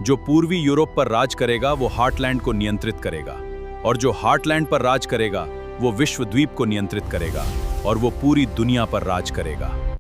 जो पूर्वी यूरोप पर राज करेगा वो हार्टलैंड को नियंत्रित करेगा, और जो हार्टलैंड पर राज करेगा वो विश्व द्वीप को नियंत्रित करेगा, और वो पूरी दुनिया पर राज करेगा।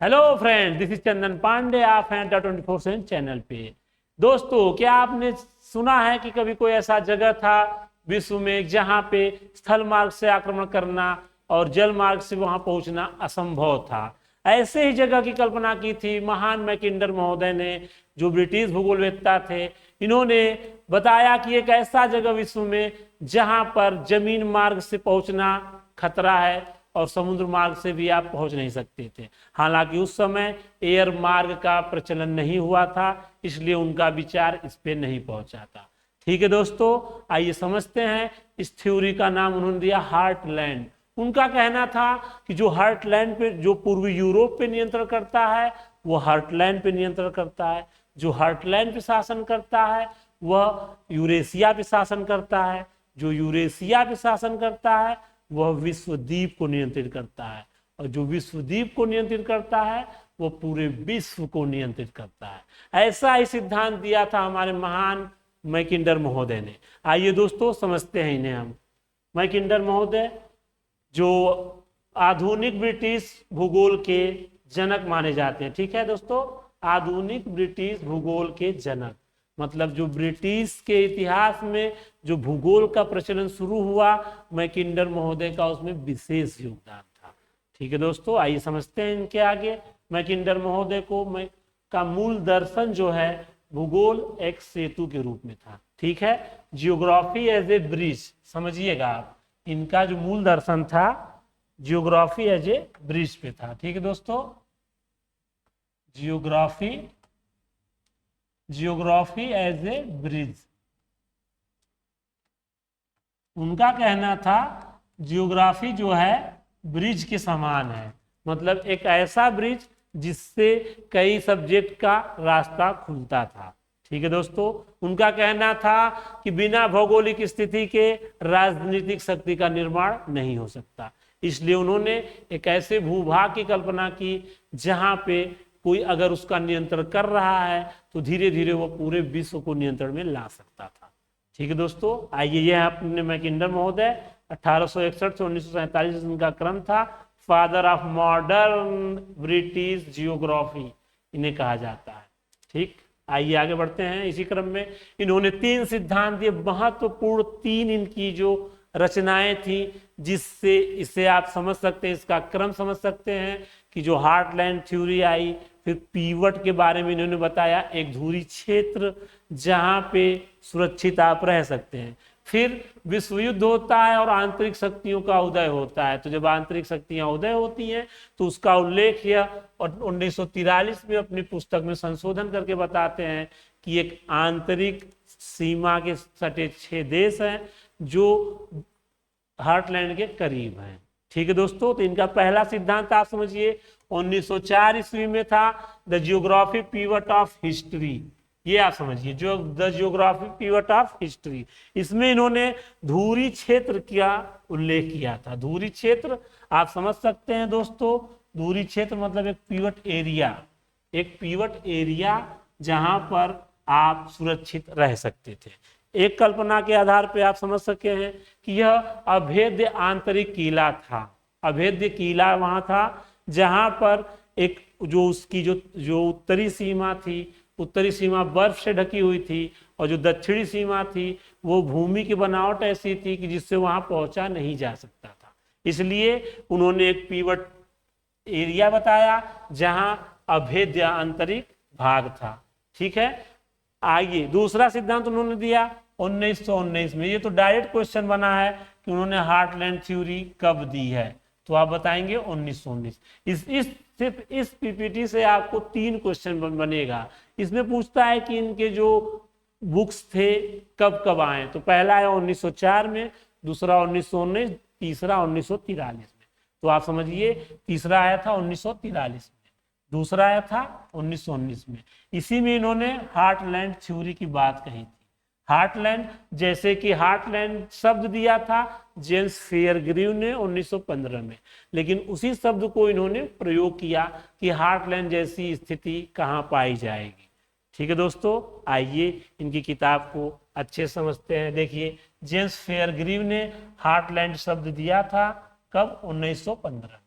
हेलो फ्रेंड, दिस इज चंदन पांडे। आप हैं टा24 चैनल पे। दोस्तों, क्या आपने सुना है कि कभी कोई ऐसा जगह था विश्व में जहां पे स्थल मार्ग से आक्रमण करना और जल मार्ग से वहां पहुंचना असंभव था? ऐसे ही जगह की कल्पना की थी महान मैकिंडर महोदय ने, जो ब्रिटिश भूगोलवेत्ता थे। इन्होंने बताया कि एक ऐसा जगह विश्व में जहां पर जमीन मार्ग से पहुंचना खतरा है और समुद्र मार्ग से भी आप पहुंच नहीं सकते थे। हालांकि उस समय एयर मार्ग का प्रचलन नहीं हुआ था, इसलिए उनका विचार इस पे नहीं पहुंचा था। ठीक है दोस्तों, आइए समझते हैं। इस थ्योरी का नाम उन्होंने दिया हार्टलैंड। उनका कहना था कि जो हार्टलैंड पे, जो पूर्वी यूरोप पे नियंत्रण करता है वो हार्टलैंड पे नियंत्रण करता है। जो हार्टलैंड पे शासन करता है वह यूरेशिया पे शासन करता है। जो यूरेशिया पे शासन करता है वह विश्वद्वीप को नियंत्रित करता है, और जो विश्वद्वीप को नियंत्रित करता है वो पूरे विश्व को नियंत्रित करता है। ऐसा ही सिद्धांत दिया था हमारे महान मैकिंडर महोदय ने। आइए दोस्तों समझते हैं इन्हें हम। मैकिंडर महोदय जो आधुनिक ब्रिटिश भूगोल के जनक माने जाते हैं। ठीक है दोस्तों, आधुनिक ब्रिटिश भूगोल के जनक मतलब जो ब्रिटिश के इतिहास में जो भूगोल का प्रचलन शुरू हुआ, मैकिंडर महोदय का उसमें विशेष योगदान था। ठीक है दोस्तों, आइए समझते हैं इनके आगे। मैकिंडर महोदय को का मूल दर्शन जो है भूगोल एक सेतु के रूप में था। ठीक है, जियोग्राफी एज ए ब्रिज, समझिएगा आप। इनका जो मूल दर्शन था जियोग्राफी एज ए ब्रिज पे था। ठीक है दोस्तों, जियोग्राफी एज ए ब्रिज। उनका कहना था जियोग्राफी जो है ब्रिज के समान है, मतलब एक ऐसा ब्रिज जिससे कई सब्जेक्ट का रास्ता खुलता था। ठीक है दोस्तों, उनका कहना था कि बिना भौगोलिक स्थिति के राजनीतिक शक्ति का निर्माण नहीं हो सकता। इसलिए उन्होंने एक ऐसे भूभाग की कल्पना की जहां पे कोई अगर उसका नियंत्रण कर रहा है तो धीरे धीरे वो पूरे विश्व को नियंत्रण में ला सकता था। ठीक है दोस्तों, आइए यह अपने मैकिंडर महोदय 1861 से 1947 इनका क्रम था। Father of modern British geography इन्हें कहा जाता है। ठीक, आइए आगे बढ़ते हैं। इसी क्रम में इन्होंने 3 सिद्धांत दिए, महत्वपूर्ण 3 इनकी जो रचनाएं थी, जिससे इसे आप समझ सकते हैं, इसका क्रम समझ सकते हैं कि जो हार्टलैंड थ्योरी आई, फिर पीवट के बारे में इन्होंने बताया, एक धुरी क्षेत्र जहां पे सुरक्षित आप रह सकते हैं। फिर विश्व युद्ध होता है और आंतरिक शक्तियों का उदय होता है। तो जब आंतरिक शक्तियां उदय होती हैं तो उसका उल्लेख यह 1943 में अपनी पुस्तक में संशोधन करके बताते हैं कि एक आंतरिक सीमा के सटे 6 देश हैं जो हार्टलैंड के करीब हैं। ठीक है दोस्तों, तो इनका पहला सिद्धांत आप समझिए 1904 ईस्वी में था, the geography pivot of history. ये आप समझिए, जो the geography pivot of history, इसमें इन्होंने धुरी क्षेत्र का उल्लेख किया था। धुरी क्षेत्र आप समझ सकते हैं दोस्तों, धुरी क्षेत्र मतलब एक पीवट एरिया, एक पीवट एरिया जहां पर आप सुरक्षित रह सकते थे। एक कल्पना के आधार पर आप समझ सके हैं कि यह अभेद्य आंतरिक किला था। अभेद्य किला वहां था जहां पर एक जो उसकी जो उत्तरी सीमा थी, उत्तरी सीमा बर्फ से ढकी हुई थी, और जो दक्षिणी सीमा थी वो भूमि की बनावट ऐसी थी कि जिससे वहां पहुंचा नहीं जा सकता था। इसलिए उन्होंने एक पीवट एरिया बताया जहां अभेद्य आंतरिक भाग था। ठीक है, आइए दूसरा सिद्धांत उन्होंने दिया 1919 में। ये तो डायरेक्ट क्वेश्चन बना है कि उन्होंने हार्टलैंड थ्योरी कब दी है, तो आप बताएंगे 1919। सिर्फ इस पीपीटी से आपको 3 क्वेश्चन बनेगा। इसमें पूछता है कि इनके जो बुक्स थे कब कब आए, तो पहला है 1904 में, दूसरा 1919, तीसरा 1943 में। तो आप समझिए तीसरा आया था 1943 में, दूसरा आया था 1919 में। इसी में इन्होंने हार्टलैंड थ्योरी की बात कही थी। हार्टलैंड, जैसे कि हार्टलैंड शब्द दिया था जेम्स फेयरग्रीव ने 1915 में, लेकिन उसी शब्द को इन्होंने प्रयोग किया कि हार्टलैंड जैसी स्थिति कहाँ पाई जाएगी। ठीक है दोस्तों, आइए इनकी किताब को अच्छे समझते हैं। देखिए, जेम्स फेयरग्रीव ने हार्टलैंड शब्द दिया था कब? 1915 में।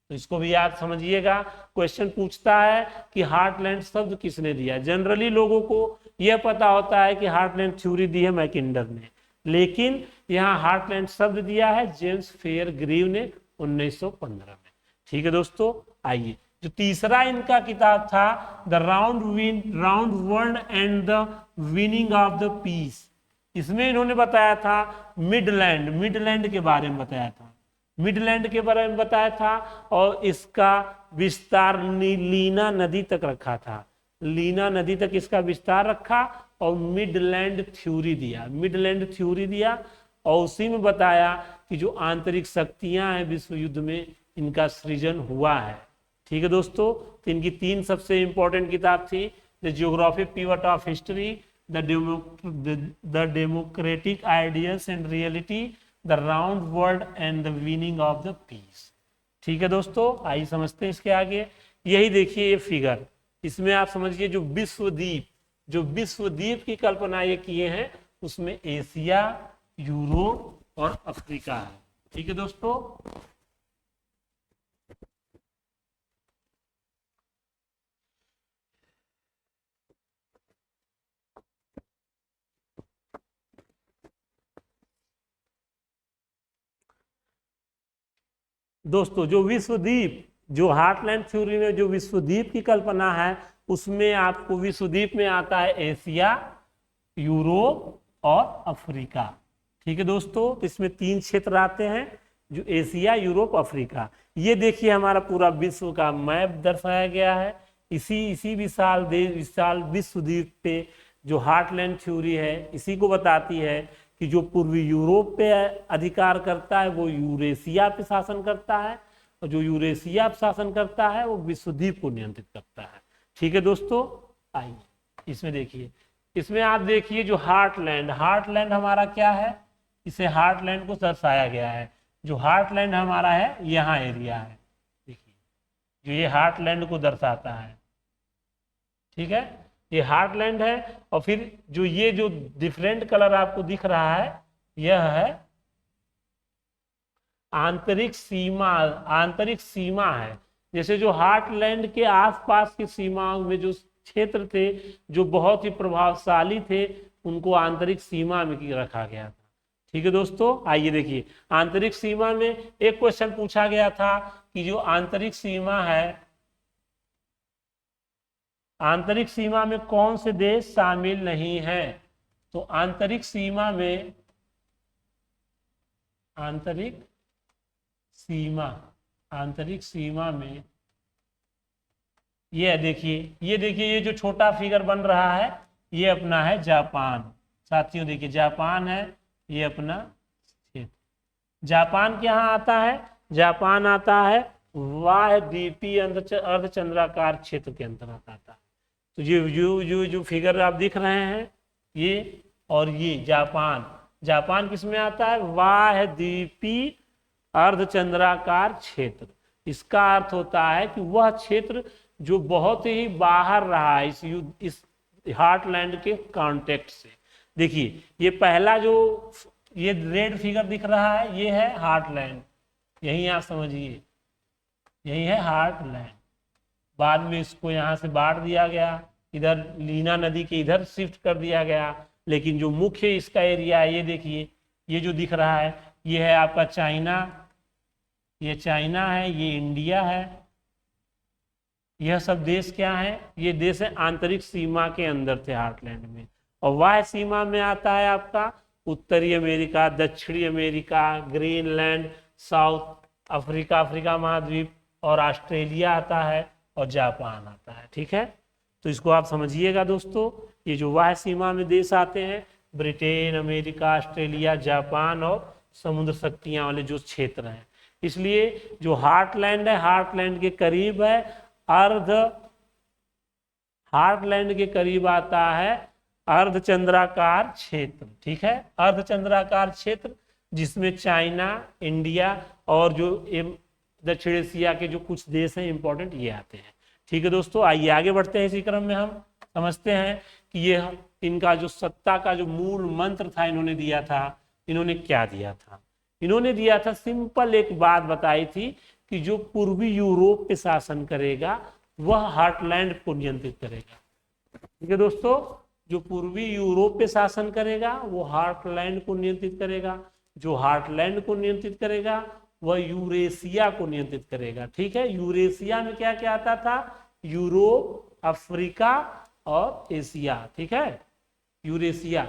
तो इसको भी याद समझिएगा। क्वेश्चन पूछता है कि हार्टलैंड शब्द किसने दिया। जनरली लोगों को यह पता होता है कि हार्टलैंड थ्योरी दी है मैकिंडर ने, लेकिन यहाँ हार्टलैंड शब्द दिया है जेम्स फेयरग्रीव ने 1915 में। ठीक है दोस्तों, आइए जो तीसरा इनका किताब था the round world and the winning of the peace, इसमें इन्होंने बताया था मिडलैंड के बारे में बताया था, मिडलैंड के बारे में बताया था, और इसका विस्तार लीना नदी तक रखा था। लीना नदी तक इसका विस्तार रखा और मिडलैंड थ्योरी दिया और उसी में बताया कि जो आंतरिक शक्तियां हैं विश्व युद्ध में, इनका सृजन हुआ है। ठीक है दोस्तों, तो इनकी 3 सबसे इंपॉर्टेंट किताब थी, the geography pivot of history, the democratic ideals and reality, the round world and the winning of the peace. ठीक है दोस्तों, आइए समझते हैं इसके आगे। यही देखिए ये फिगर, इसमें आप समझिए जो विश्वद्वीप की कल्पना ये किए हैं, उसमें एशिया, यूरोप और अफ्रीका है। ठीक है दोस्तों, जो हार्टलैंड थ्योरी में जो विश्वद्वीप की कल्पना है, उसमें आपको विश्वद्वीप में आता है एशिया, यूरोप और अफ्रीका। ठीक है दोस्तों, तो इसमें 3 क्षेत्र आते हैं, जो एशिया, यूरोप, अफ्रीका। ये देखिए हमारा पूरा विश्व का मैप दर्शाया गया है। इसी विशाल विश्वद्वीप पे जो हार्टलैंड थ्योरी है, इसी को बताती है कि जो पूर्वी यूरोप पे अधिकार करता है वो यूरेशिया पे शासन करता है, और जो यूरेशिया पे शासन करता है वो विश्वद्वीप को नियंत्रित करता है। ठीक है दोस्तों, आइए इसमें देखिए, इसमें आप देखिए जो हार्टलैंड हमारा क्या है, इसे हार्टलैंड को दर्शाया गया है। जो हार्टलैंड हमारा है, यहाँ एरिया है, देखिए जो ये हार्टलैंड को दर्शाता है। ठीक है, ये हार्टलैंड है। और फिर ये जो डिफरेंट कलर आपको दिख रहा है, यह है आंतरिक सीमा है। जैसे जो हार्टलैंड के आसपास की सीमाओं में जो क्षेत्र थे जो बहुत ही प्रभावशाली थे, उनको आंतरिक सीमा में रखा गया था। ठीक है दोस्तों, आइए देखिए, आंतरिक सीमा में एक क्वेश्चन पूछा गया था कि जो आंतरिक सीमा है, आंतरिक सीमा में कौन से देश शामिल नहीं है? तो आंतरिक सीमा में ये देखिए, ये जो छोटा फिगर बन रहा है, ये अपना है जापान। साथियों देखिए, जापान है ये अपना क्षेत्र। जापान क्या आता है? जापान आता है वायद्वीपीय अर्धचंद्राकार क्षेत्र के अंतर्गत आता है। तो जो फिगर आप दिख रहे हैं, ये और ये जापान किस में आता है? वायद्वीपीय अर्धचंद्राकार क्षेत्र। इसका अर्थ होता है कि वह क्षेत्र जो बहुत ही बाहर रहा है इस हार्टलैंड के कॉन्टेक्ट से। देखिए, ये पहला जो ये रेड फिगर दिख रहा है, ये है हार्टलैंड। यही आप समझिए, यही है हार्टलैंड। बाद में इसको यहाँ से बांट दिया गया, इधर लीना नदी के इधर शिफ्ट कर दिया गया। लेकिन जो मुख्य इसका एरिया है, ये देखिए, ये जो दिख रहा है, ये है आपका चाइना, ये चाइना है, ये इंडिया है। यह सब देश क्या है? ये देश है आंतरिक सीमा के अंदर थे हार्टलैंड में। और बाह्य सीमा में आता है आपका उत्तरी अमेरिका, दक्षिणी America, Greenland, south Africa, Africa महाद्वीप, और ऑस्ट्रेलिया आता है, और जापान आता है। ठीक है, तो इसको आप समझिएगा दोस्तों। ये जो बाह्य सीमा में देश आते हैं, ब्रिटेन, अमेरिका, ऑस्ट्रेलिया, जापान और समुद्र शक्तियां वाले जो क्षेत्र हैं। इसलिए जो हार्टलैंड है, हार्टलैंड के करीब है, हार्टलैंड के करीब आता है अर्धचंद्राकार क्षेत्र। ठीक है, अर्धचंद्राकार क्षेत्र जिसमें चाइना, इंडिया और जो दक्षिण एशिया के जो कुछ देश हैं इंपॉर्टेंट, ये आते हैं। ठीक है दोस्तों, आइए आगे बढ़ते हैं इसी क्रम में हम। समझते हैं कि ये इनका जो सत्ता का जो मूल मंत्र था इन्होंने दिया था, इन्होंने क्या दिया था? इन्होंने दिया था, सिंपल एक बात बताई थी कि जो पूर्वी यूरोप पे शासन करेगा वह हार्टलैंड को नियंत्रित करेगा। ठीक है दोस्तों, जो पूर्वी यूरोप पे शासन करेगा वो हार्टलैंड को नियंत्रित करेगा, जो हार्टलैंड को नियंत्रित करेगा वह यूरेशिया को नियंत्रित करेगा। ठीक है, यूरेशिया में क्या क्या आता था? यूरोप, अफ्रीका और एशिया। ठीक है, यूरेशिया।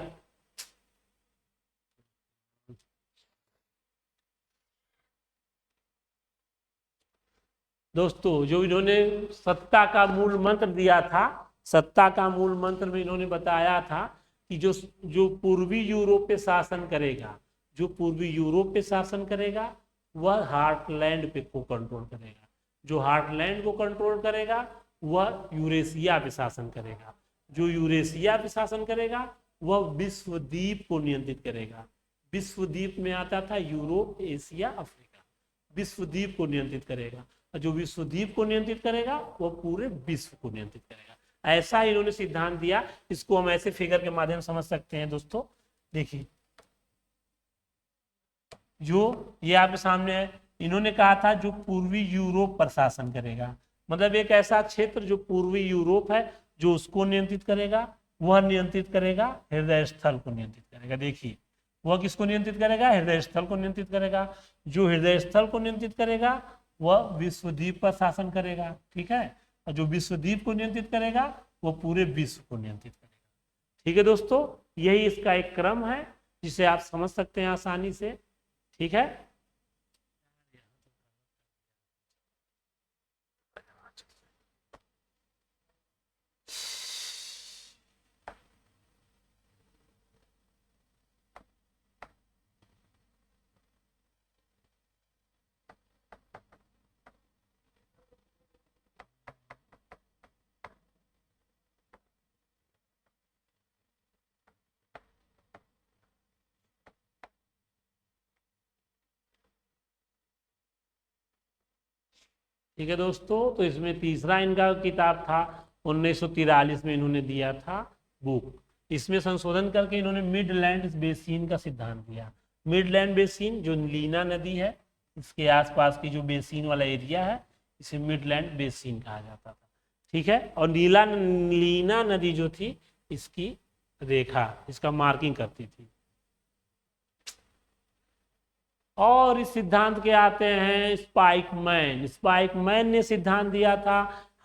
दोस्तों, जो इन्होंने सत्ता का मूल मंत्र दिया था, सत्ता का मूल मंत्र में इन्होंने बताया था कि जो जो पूर्वी यूरोप पे शासन करेगा, जो पूर्वी यूरोप पे शासन करेगा वह हार्टलैंड पे को कंट्रोल करेगा, जो हार्टलैंड को कंट्रोल करेगा वह यूरेशिया पे शासन करेगा, जो यूरेशिया पे शासन करेगा वह विश्वद्वीप को नियंत्रित करेगा। विश्वद्वीप में आता था यूरोप, एशिया, अफ्रीका। विश्वद्वीप को नियंत्रित करेगा, और जो विश्वद्वीप को नियंत्रित करेगा वह पूरे विश्व को नियंत्रित करेगा। ऐसा इन्होंने सिद्धांत दिया। इसको हम ऐसे फिगर के माध्यम से समझ सकते हैं। दोस्तों देखिए, जो ये आपके सामने है, इन्होंने कहा था जो पूर्वी यूरोप पर शासन करेगा, मतलब एक ऐसा क्षेत्र जो पूर्वी यूरोप है जो उसको नियंत्रित करेगा, वह नियंत्रित करेगा हृदय स्थल को नियंत्रित करेगा। देखिए, वह किसको नियंत्रित करेगा? हृदय स्थल को नियंत्रित करेगा। जो हृदय स्थल को नियंत्रित करेगा वह विश्वद्वीप पर शासन करेगा। ठीक है, और जो विश्वद्वीप को नियंत्रित करेगा वह पूरे विश्व को नियंत्रित करेगा। ठीक है दोस्तों, यही इसका एक क्रम है जिसे आप समझ सकते हैं आसानी से। ठीक है, ठीक है दोस्तों, तो इसमें तीसरा इनका किताब था 1943 में इन्होंने दिया था बुक। इसमें संशोधन करके इन्होंने मिडलैंड बेसिन का सिद्धांत दिया। मिडलैंड बेसिन जो लीना नदी है इसके आसपास की जो बेसिन वाला एरिया है इसे मिडलैंड बेसिन कहा जाता था। ठीक है, और लीना नदी जो थी इसकी रेखा, इसका मार्किंग करती थी। और इस सिद्धांत के आते हैं स्पाइकमैन। स्पाइकमैन ने सिद्धांत दिया था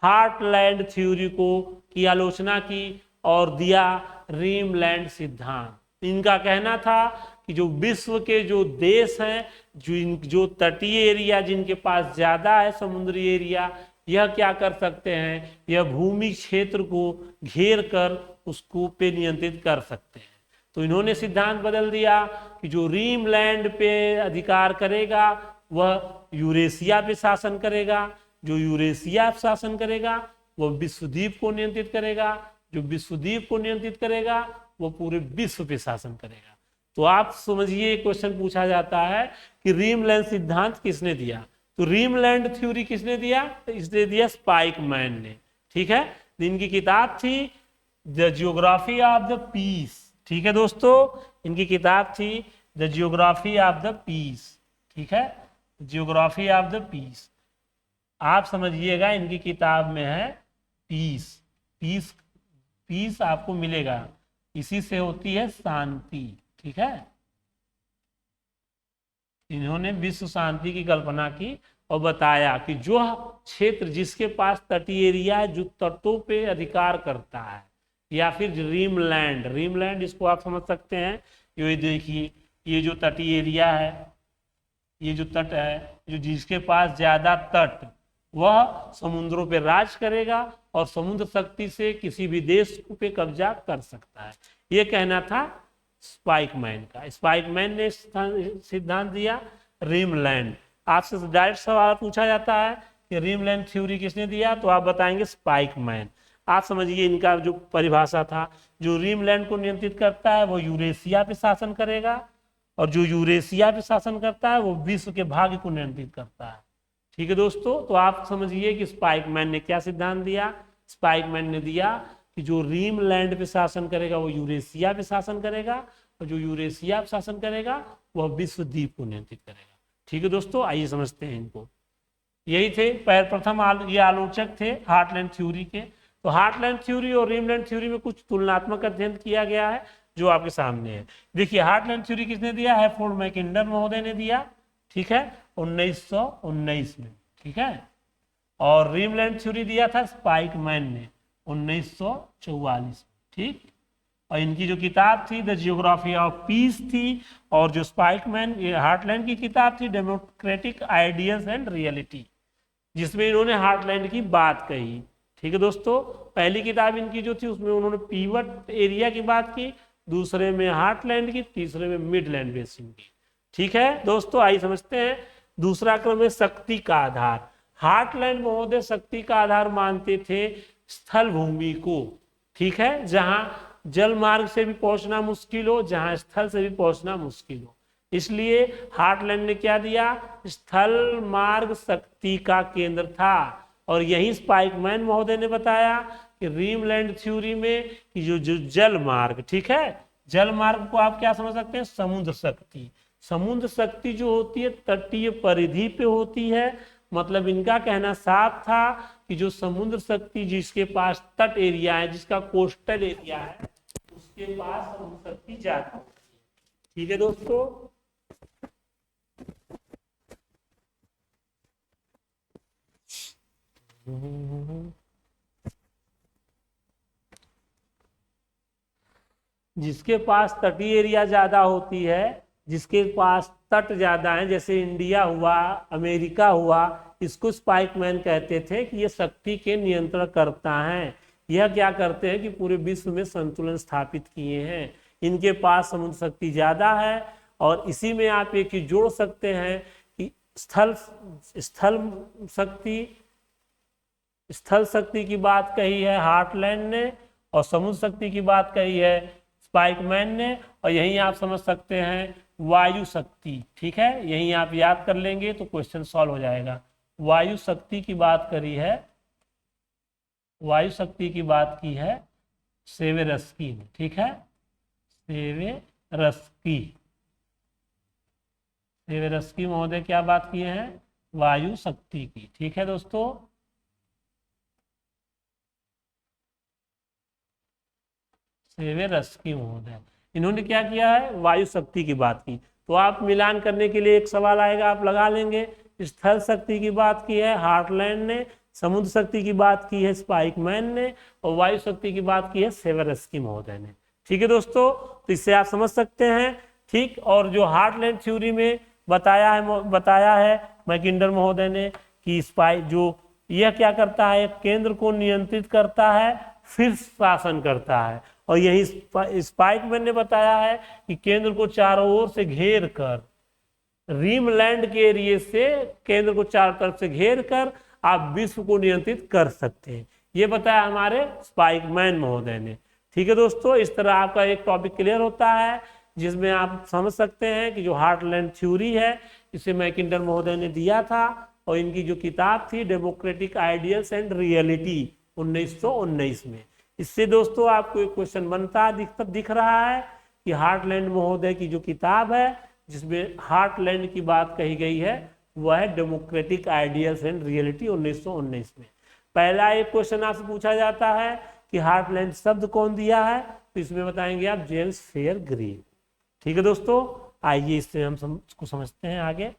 हार्टलैंड थ्योरी को की आलोचना की और दिया रीमलैंड सिद्धांत। इनका कहना था कि जो विश्व के जो देश हैं, जो तटीय एरिया जिनके पास ज्यादा है समुद्री एरिया, यह क्या कर सकते हैं? यह भूमि क्षेत्र को घेर कर उसको पे नियंत्रित कर सकते हैं। तो इन्होंने सिद्धांत बदल दिया कि जो रीमलैंड पे अधिकार करेगा वह यूरेशिया पे शासन करेगा, जो यूरेशिया पे शासन करेगा वह विश्वद्वीप को नियंत्रित करेगा, जो विश्वद्वीप को नियंत्रित करेगा वह पूरे विश्व पे शासन करेगा। तो आप समझिए, क्वेश्चन पूछा जाता है कि रीमलैंड सिद्धांत किसने दिया? तो रीमलैंड थ्योरी किसने दिया? तो इसने दिया स्पाइकमैन ने। ठीक है, इनकी किताब थी the geography of the peace. ठीक है दोस्तों, इनकी किताब थी the geography of the peace. ठीक है, जियोग्राफी ऑफ द पीस। आप समझिएगा, इनकी किताब में है पीस। पीस पीस आपको मिलेगा, इसी से होती है शांति। ठीक है, इन्होंने विश्व शांति की कल्पना की और बताया कि जो क्षेत्र जिसके पास तटीय एरिया है, जो तटों पे अधिकार करता है, या फिर रीमलैंड, रीमलैंड इसको आप समझ सकते हैं। ये देखिए, ये जो तटीय एरिया है, ये जो तट है, जो जिसके पास ज्यादा तट, वह समुद्रों पे राज करेगा और समुद्र शक्ति से किसी भी देश पे कब्जा कर सकता है। ये कहना था स्पाइकमैन का। स्पाइकमैन ने सिद्धांत दिया रीमलैंड। आपसे डायरेक्ट सवाल पूछा जाता है कि रीमलैंड थ्योरी किसने दिया, तो आप बताएंगे स्पाइकमैन। आप समझिए, इनका जो परिभाषा था, जो रीमलैंड को नियंत्रित करता है वो यूरेशिया पे शासन करेगा, और जो यूरेशिया पे शासन करता है वो विश्व के भाग्य को नियंत्रित करता है। ठीक है दोस्तों, तो आप समझिए कि स्पाइकमैन ने क्या सिद्धांत दिया। स्पाइकमैन ने दिया कि कि जो रीम लैंड पे शासन करेगा वो यूरेशिया पे शासन करेगा, और जो यूरेशिया पे शासन करेगा वह विश्व द्वीप को नियंत्रित करेगा। ठीक है दोस्तों, आइए समझते हैं इनको। यही थे प्रथम ये आलोचक थे हार्टलैंड थ्योरी के। तो हार्टलैंड थ्योरी और रीमलैंड थ्योरी में कुछ तुलनात्मक अध्ययन किया गया है जो आपके सामने है। देखिए, हार्टलैंड थ्योरी किसने दिया है? हैरोल्ड मैकिंडर महोदय ने दिया, ठीक है, 1919 में, ठीक है। और रीमलैंड थ्योरी दिया था स्पाइकमैन ने 1944, ठीक। और इनकी जो किताब थी द जियोग्राफी ऑफ पीस थी, और जो स्पाइकमैन हार्टलैंड की किताब थी डेमोक्रेटिक आइडियल्स एंड रियलिटी, जिसमें इन्होंने हार्टलैंड की बात कही। ठीक है दोस्तों, पहली किताब इनकी जो थी उसमें उन्होंने पीवट एरिया की बात की, दूसरे में हार्टलैंड की, तीसरे में मिडलैंड बेसिन की। ठीक है दोस्तों, आइए समझते हैं। दूसरा क्रम है शक्ति का आधार। हार्टलैंड महोदय शक्ति का आधार मानते थे स्थल भूमि को, ठीक है, जहां जल मार्ग से भी पहुंचना मुश्किल हो, जहां स्थल से भी पहुंचना मुश्किल हो। इसलिए हार्टलैंड ने क्या दिया? स्थल मार्ग शक्ति का केंद्र था। और यही स्पाइकमैन महोदय ने बताया कि रीमलैंड थ्योरी में कि जो जल मार्ग, ठीक है, जल मार्ग को आप क्या समझ सकते हैं? समुद्र शक्ति। समुद्र शक्ति जो होती है तटीय परिधि पे होती है। मतलब इनका कहना साफ था कि जो समुद्र शक्ति जिसके पास तट एरिया है, जिसका कोस्टल एरिया है, उसके पास समुद्र शक्ति ज्यादा होती है। ठीक है दोस्तों, जिसके पास तटीय एरिया ज्यादा होती है, जिसके पास तट ज्यादा है, जैसे इंडिया हुआ, अमेरिका हुआ, इसको स्पाइकमैन कहते थे कि ये शक्ति के नियंत्रण करता है। यह क्या करते हैं कि पूरे विश्व में संतुलन स्थापित किए हैं। इनके पास समुद्र शक्ति ज्यादा है। और इसी में आप एक ही जोड़ सकते हैं कि स्थल शक्ति की बात कही है हार्टलैंड ने, और समुद्र शक्ति की बात कही है स्पाइकमैन ने। और यही आप समझ सकते हैं वायु शक्ति, ठीक है, यही आप याद कर लेंगे तो क्वेश्चन सॉल्व हो जाएगा। वायु शक्ति की बात करी है, वायु शक्ति की बात की है सेवेरस्की ने, ठीक है, सेवेरस्की महोदय क्या बात किए हैं? वायु शक्ति की। ठीक है दोस्तों, सेवेरस्की महोदय, इन्होंने क्या किया है? वायु शक्ति की बात की। तो आप मिलान करने के लिए एक सवाल आएगा, आप लगा लेंगे। स्थल शक्ति की बात की है हार्टलैंड ने, समुद्र शक्ति की बात की है स्पाइकमैन ने, और वायु शक्ति की बात की है सेवेरस्की महोदय ने। ठीक है दोस्तों, तो इससे आप समझ सकते हैं। ठीक, और जो हार्टलैंड थ्योरी में बताया है मैकिंडर महोदय ने कि जो यह क्या करता है? केंद्र को नियंत्रित करता है, फिर शासन करता है। और यही स्पाइकमैन ने बताया है कि केंद्र को चारों ओर से घेर कर, रीमलैंड के एरिया से केंद्र को चारों तरफ से घेर कर आप विश्व को नियंत्रित कर सकते हैं। ये बताया हमारे स्पाइकमैन महोदय ने। ठीक है दोस्तों, इस तरह आपका एक टॉपिक क्लियर होता है जिसमें आप समझ सकते हैं कि जो हार्टलैंड थ्योरी है इसे मैकिंडर महोदय ने दिया था, और इनकी जो किताब थी डेमोक्रेटिक आइडियल्स एंड रियलिटी 1919 में। इससे दोस्तों आपको एक क्वेश्चन बनता दिख रहा है कि हार्टलैंड महोदय की जो किताब है जिसमें हार्टलैंड की बात कही गई है वह है डेमोक्रेटिक आइडियल्स एंड रियलिटी 1919 में। पहला एक क्वेश्चन आपसे पूछा जाता है कि हार्टलैंड शब्द कौन दिया है, तो इसमें बताएंगे आप जेम्स फेयर ग्रीन। ठीक है दोस्तों, आइए इससे हम इसको समझते हैं आगे।